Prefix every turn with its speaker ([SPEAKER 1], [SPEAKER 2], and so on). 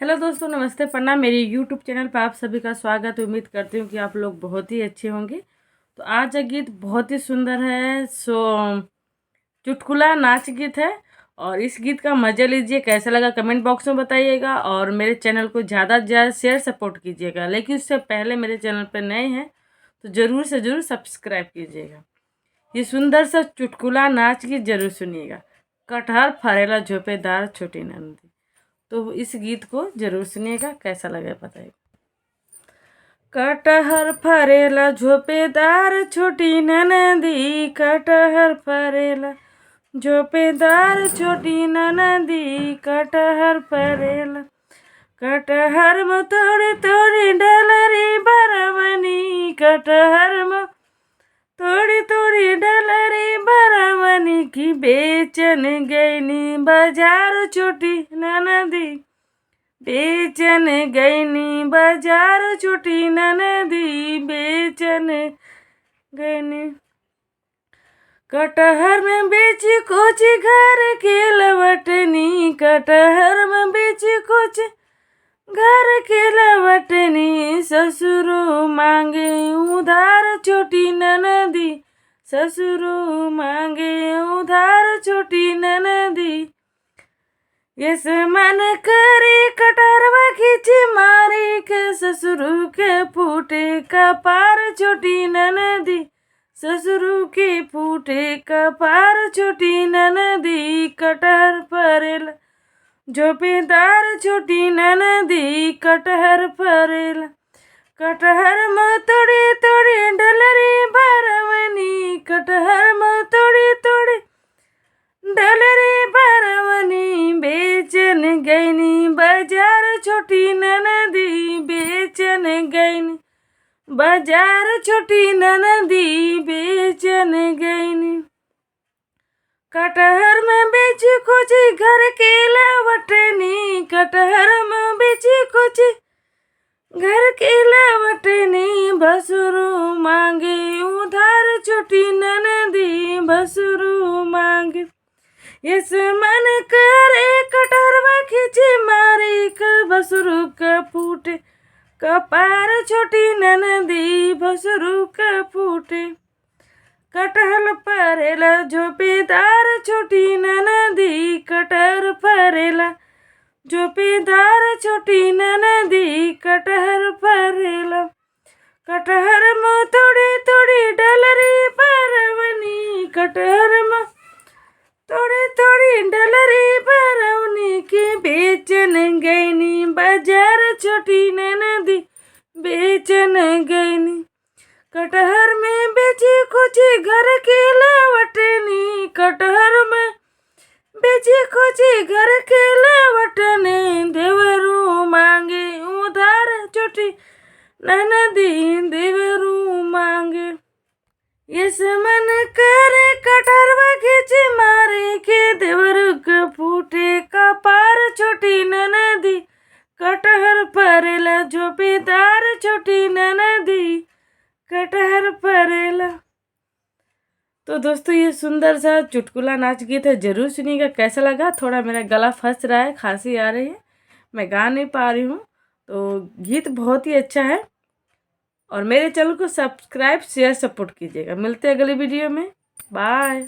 [SPEAKER 1] Hello दोस्तों, नमस्ते, प्रणाम। मेरी यूट्यूब चैनल पर आप सभी का स्वागत है। उम्मीद करती हूँ कि आप लोग बहुत ही अच्छे होंगे। तो आज का गीत बहुत ही सुंदर है। चुटकुला नाच गीत है और इस गीत का मज़ा लीजिए। कैसा लगा कमेंट बॉक्स में बताइएगा और मेरे चैनल को ज़्यादा से ज़्यादा शेयर सपोर्ट कीजिएगा। लेकिन उससे पहले मेरे चैनल पर नए हैं तो ज़रूर से ज़रूर सब्सक्राइब कीजिएगा। ये सुंदर सा चुटकुला नाच गीत जरूर सुनिएगा। कटहर फरेला झोपेदार छोटी नंदी। तो इस गीत को जरूर सुनिएगा, कैसा लगे बताइए। कटहर फरेला झोपेदार छोटी ननदी, कटहर फरेला झोपेदार छोटी ननदी, कटहर फरेला। कटहर में तोड़ी तोड़ी डलरी बरवनी, कटहर में तोड़ी तोड़ी डलरी बरवनी की बेचन गईनी बाजार छोटी ननदी, बेचन गईनी बाजार छोटी ननदी, बेचन गईनी। कटहर में बेची कोची घर के लवटनी, कटहर में बेची कोची घर के लवटनी, ससुरो मांगे उधार छोटी ननदी, ससुरो मांगे उधार छोटी ननदी। यस मन करे कटहरवा खींची मारी के, ससुरु के फूटे कपार छोटी ननदी, ससुरु के फूटे कपार छोटी ननदी, कटहर फरेला झोपेदार छोटी ननदी, कटहर फरेला। कटहर में तोड़ी तोड़ी डलरी बरवनी, कटहर में तोड़ी तोड़ी डलरी बरवनी, बेचन गईनी बाजार छोटी ननदी, बेचन गईनी बाजार छोटी ननदी, बेचन गईनी। कटहर में बेची कुची घर के लवटनी, कटहर में बेची कुची घर के लवटनी, भसुरु मांगे उधार छोटी ननदी, भसुरु मांगे। इस मन करे कटहरवा खींची मारी कर, भसुरु का फूटे कपार छोटी ननदी, भसुरु का फूटे। कटहल फरेला झोपेदार छोटी ननदी, कटहर फरेला झोपेदार छोटी ननदी, कटहर फरेला। कटहर में तोड़ी तोड़ी डलरी बरवनी, कटहर में तोड़ी तोड़ी डलरी बरवनी की बेचन गईनी बाजार छोटी ननदी, बेचन गईनी। कटहर में बेची कुची घर के लवटनी, कटहर में बेची कुची घर के लवटनी, देवरू मांगे उधार छोटी ननदी, देवरू मांगे। यस मन करे कटहरवा खींची मारे के, देवरू के फूटे कपार छोटी ननदी, कटहर फरेला झोपेदार छोटी ननदी, कटहर फरेला। तो दोस्तों, ये सुंदर सा चुटकुला नाच गीत है, जरूर सुनिएगा। कैसा लगा? थोड़ा मेरा गला फंस रहा है, खांसी आ रही है, मैं गा नहीं पा रही हूँ। तो गीत बहुत ही अच्छा है और मेरे चैनल को सब्सक्राइब शेयर सपोर्ट कीजिएगा। मिलते हैं अगली वीडियो में। बाय।